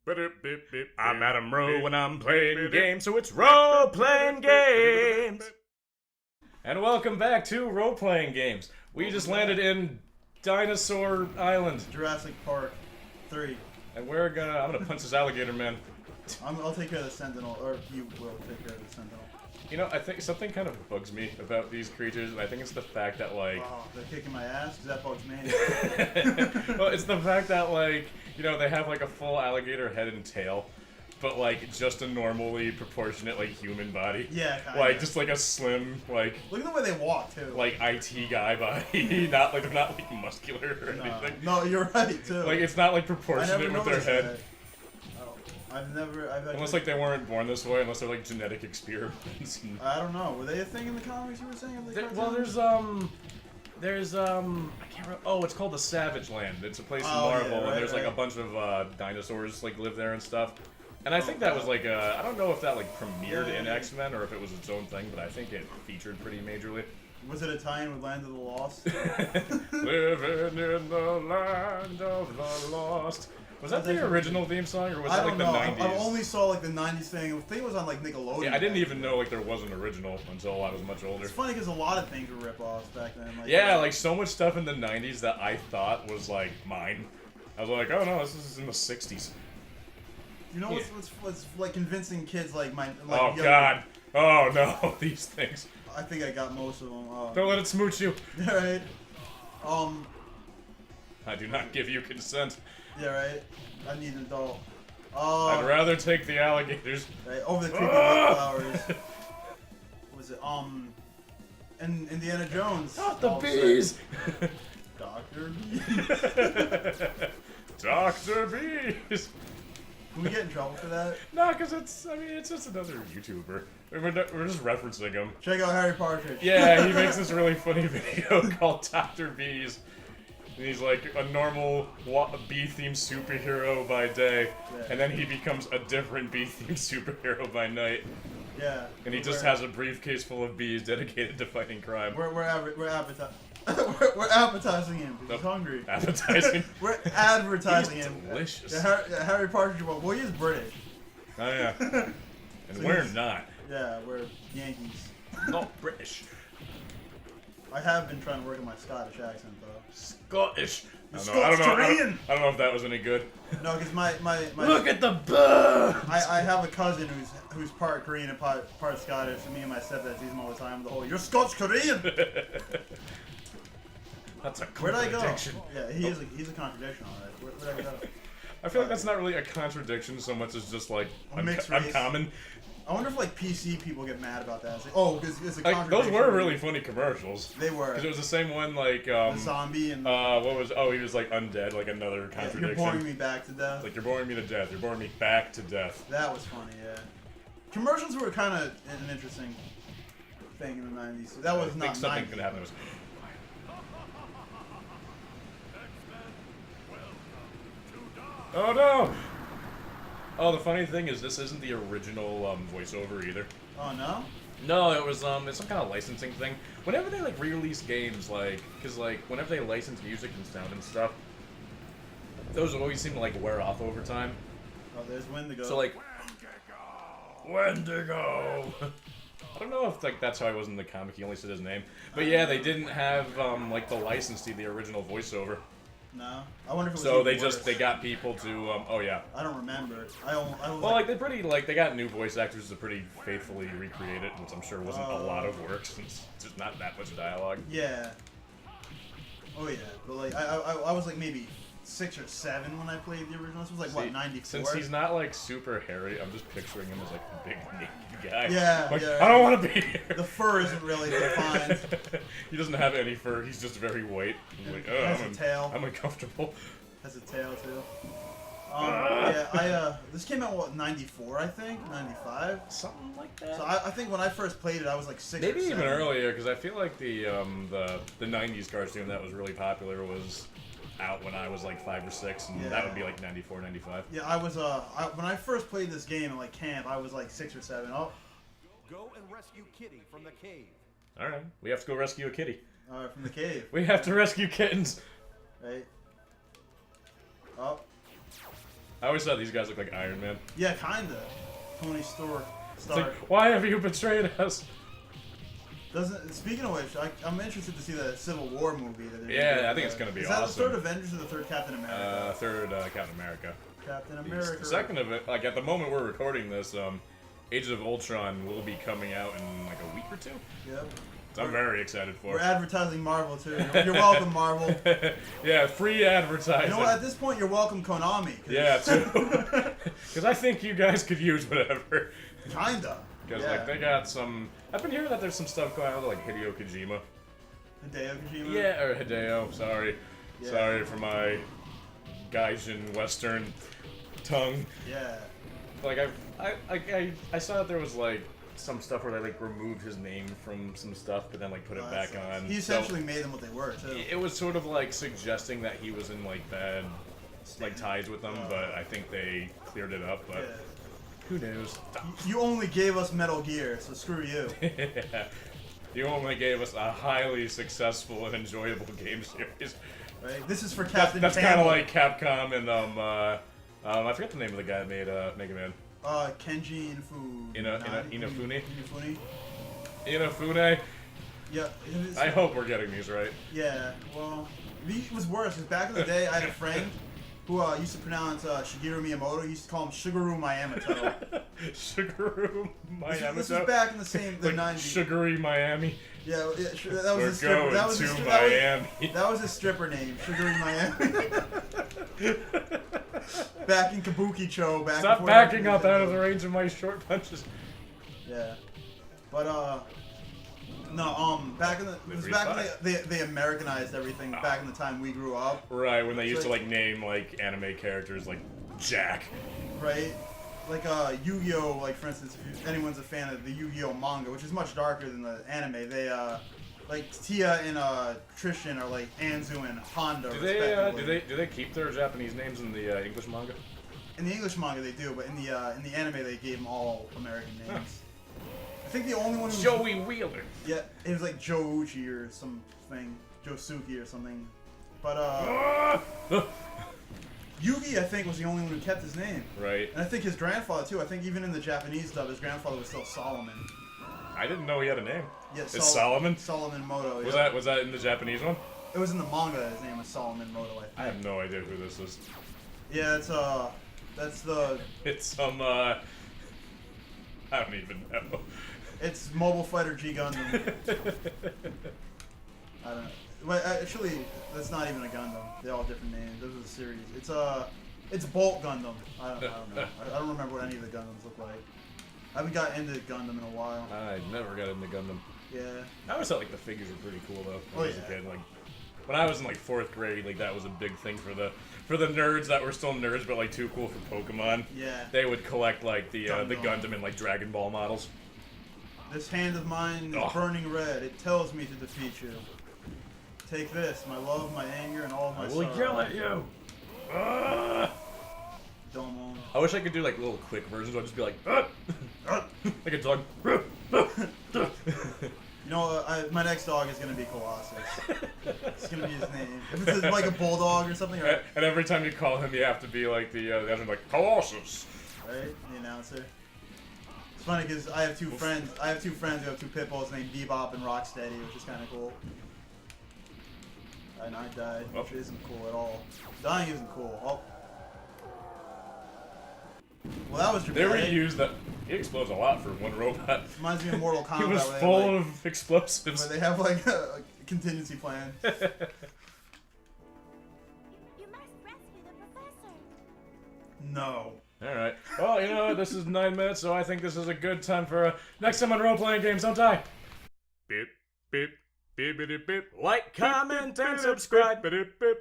I'm Adam Rowe and I'm playing games, so it's Rowe Playing Games! And welcome back to Rowe Playing Games. We just landed in Dinosaur Island. Jurassic Park 3. And I'm gonna punch this alligator man. I'll take care of the Sentinel, or you will take care of the Sentinel. You know, I think something kind of bugs me about these creatures, and I think it's the fact that, like... Oh, they're kicking my ass? Because that bugs me. Well, it's the fact that, like, you know, they have, like, a full alligator head and tail, but, like, just a normally proportionate, like, human body. Yeah, kinda. Like, just, like, a slim, like... Look at the way they walk, too. Like, IT guy body. They're not, like, muscular or anything. No, you're right, too. Like, it's not, like, proportionate with their head. That. Unless, like, they weren't born this way, unless they're, like, genetic experiments. I don't know. Were they a thing in the comics you were saying? Well, there's, I can't remember. Oh, it's called the Savage Land. It's a place in Marvel, yeah, right, and there's, like, a bunch of, dinosaurs, like, live there and stuff. And I think that was, like, I don't know if that, like, premiered in X-Men or if it was its own thing, but I think it featured pretty majorly. Was it a tie-in with Land of the Lost? Living in the land of the lost. Was that the original theme song, or was it like the 90s? I only saw like the 90s thing. I think it was on like Nickelodeon. Yeah, I didn't even know like there was an original until I was much older. It's funny because a lot of things were rip-offs back then. Like, yeah, like so much stuff in the 90s that I thought was like mine. I was like, oh no, this is in the 60s. You know what's like convincing kids like my oh god. Oh no, these things. I think I got most of them. Don't let it smooch you. Right. I do not give you consent. Yeah, right. I need an adult. I'd rather take the alligators. Right, over the creepy flowers. What was it? And Indiana Jones. Not the bees. Dr. Bees. Dr. Bees. Can we get in trouble for that? No, because it's just another YouTuber. We're just referencing him. Check out Harry Partridge. Yeah, he makes this really funny video called Dr. Bees. And he's like a normal bee-themed superhero by day, and then he becomes a different bee-themed superhero by night. Yeah. And he just has a briefcase full of bees dedicated to fighting crime. We're advertising. we're advertising him. He's hungry. Advertising. We're advertising He's him. delicious. Harry Partridge. Well, he is British. Oh yeah. And So we're not. Yeah, we're Yankees. Not British. I have been trying to work on my Scottish accent though. Scottish. I don't know if that was any good. No, because my look at the birds. I have a cousin who's part Korean and part Scottish, and me and my stepdad tease him all the time with the whole "You're Scots Korean." That's a contradiction. Where'd I go? Yeah, he's a contradiction, all right. Where'd I go? I feel like that's not really a contradiction so much as just like mixed race. uncommon. I wonder if like PC people get mad about that. It's like, oh, because it's a contradiction. Those were really funny commercials. They were. Because it was the same one like the zombie and what was he was like undead, like another contradiction. You're boring me back to death. Like you're boring me to death. You're boring me back to death. That was funny, yeah. Commercials were kind of an interesting thing in the 90s. That was not. I think something could happen. Oh no! Oh, the funny thing is, this isn't the original voiceover either. Oh no? No, it was it's some kind of licensing thing. Whenever they like re-release games, like, cause like whenever they license music and sound and stuff, those always seem to like wear off over time. Oh, there's Wendigo. So like, Wendigo. I don't know if like that's how he was in the comic. He only said his name, but yeah, they didn't have like the license to the original voiceover. No, I wonder if it was. So worse. they got people to oh yeah. I don't remember. I don't well, like they got new voice actors to pretty faithfully recreate it, which I'm sure wasn't a lot of work since it's just not that much dialogue. Yeah. Oh yeah, but like I was like maybe 6 or 7 when I played the original. This was like what 94. Since he's not like super hairy, I'm just picturing him as like a big naked guy. Yeah, like, yeah. I don't want to be here. The fur isn't really defined. He doesn't have any fur. He's just very white. He's like, oh, has a tail. I'm uncomfortable. Has a tail too. This came out what 94, I think, 95, something like that. So I think when I first played it, I was like 6. Maybe or 7. even earlier, because I feel like the '90s cartoon that was really popular was out when I was like 5 or 6, and that would be like 94, 95. Yeah, I was when I first played this game at like camp, I was like 6 or 7. Oh. Go and rescue Kitty from the cave. All right, we have to go rescue a kitty. All right, from the cave. We have to rescue kittens. Right. Oh. I always thought these guys looked like Iron Man. Yeah, kinda. Tony Stark. It's like, why have you betrayed us? Speaking of which, I'm interested to see the Civil War movie. That Yeah, I think it's gonna be awesome. Is that the third Avengers or the third Captain America? Third Captain America. Captain America. The second of it, like at the moment we're recording this, Age of Ultron will be coming out in like a week or two. Yep. So I'm very excited for. We're advertising Marvel too. You're welcome, Marvel. Yeah, free advertising. You know what? At this point, you're welcome, Konami. Yeah, too. Because I think you guys could use whatever. Kinda. Because yeah. like they got some. I've been hearing that there's some stuff going on with like Hideo Kojima. Hideo Kojima. Yeah, or Hideo. Sorry, yeah. Sorry for my Gaijin Western tongue. Yeah. Like I saw that there was like some stuff where they like removed his name from some stuff, but then like put it back on. He essentially made them what they were too. It was sort of like suggesting that he was in like bad like ties with them, but I think they cleared it up. But who knows? You only gave us Metal Gear, so screw you. Yeah. You only gave us a highly successful and enjoyable game series. Right. This is for Captain. That's kind of like Capcom and I forget the name of the guy that made Mega Man. Kenji Inafune. Inafune. Yeah. I hope we're getting these right. Yeah. Well, it was worse. Because back in the day, I had a friend who used to pronounce Shigeru Miyamoto. He used to call him Sugary Miyamoto. Sugary Miyamoto. This was back in the like 90s. Sugary Miami. Yeah, that was We're his stripper. That was Miami. That was his stripper name, Sugary Miami. Back in Kabuki-cho. Stop backing up out of the range of my short punches. Yeah, but no, back in they Americanized everything back in the time we grew up. Right, when they used to like name like anime characters like Jack. Right, like Yu-Gi-Oh, like for instance, if anyone's a fan of the Yu-Gi-Oh manga, which is much darker than the anime, they like Tia and Trishan are like Anzu and Honda. Do they keep their Japanese names in the English manga? In the English manga they do, but in the anime they gave them all American names. Huh. I think the only one who Joey Wheeler. Yeah, it was like Joe Uchi or something, Josuke or something. But Yugi, I think, was the only one who kept his name. Right. And I think his grandfather too. I think even in the Japanese dub, his grandfather was still Solomon. I didn't know he had a name. Yeah, it's Solomon. Solomon Moto. Was that in the Japanese one? It was in the manga. His name was Solomon Moto. I think. I have no idea who this is. Yeah, that's the. It's some I don't even know. It's Mobile Fighter G Gundam. I don't know. Well, actually, that's not even a Gundam. They're all different names. Those are the series. It's Bolt Gundam. I don't know. I don't remember what any of the Gundams look like. I haven't got into Gundam in a while. I never got into Gundam. Yeah. I always thought like the figures were pretty cool though. When I was a kid. Like when I was in like 4th grade, like that was a big thing for the nerds that were still nerds but like too cool for Pokemon. Yeah. They would collect like the Gundam and like Dragon Ball models. This hand of mine is burning red. It tells me to defeat you. Take this, my love, my anger, and all of my sorrow. I will yell at you. Domo. I wish I could do like little quick versions. I'd just be like, like a dog. You know, my next dog is gonna be Colossus. It's gonna be his name. If it's like a bulldog or something. Right? And every time you call him, you have to be like the other like Colossus. Right, the announcer. It's funny because I have two friends. I have two friends who have two pit bulls named Bebop and Rocksteady, which is kind of cool. And I died, which isn't cool at all. Dying isn't cool. Oh. Well, that was dramatic. They reused that. He explodes a lot for one robot. Reminds me of Mortal Kombat. He was full of explosives. Where they have like a contingency plan. You must rescue the professor. No. Alright. Well, you know, this is 9 minutes, so I think this is a good time for next time on Rowe Playing Games. Don't die. Beep, beep, beep, beep, beep. Like, comment, and subscribe. Beep, beep.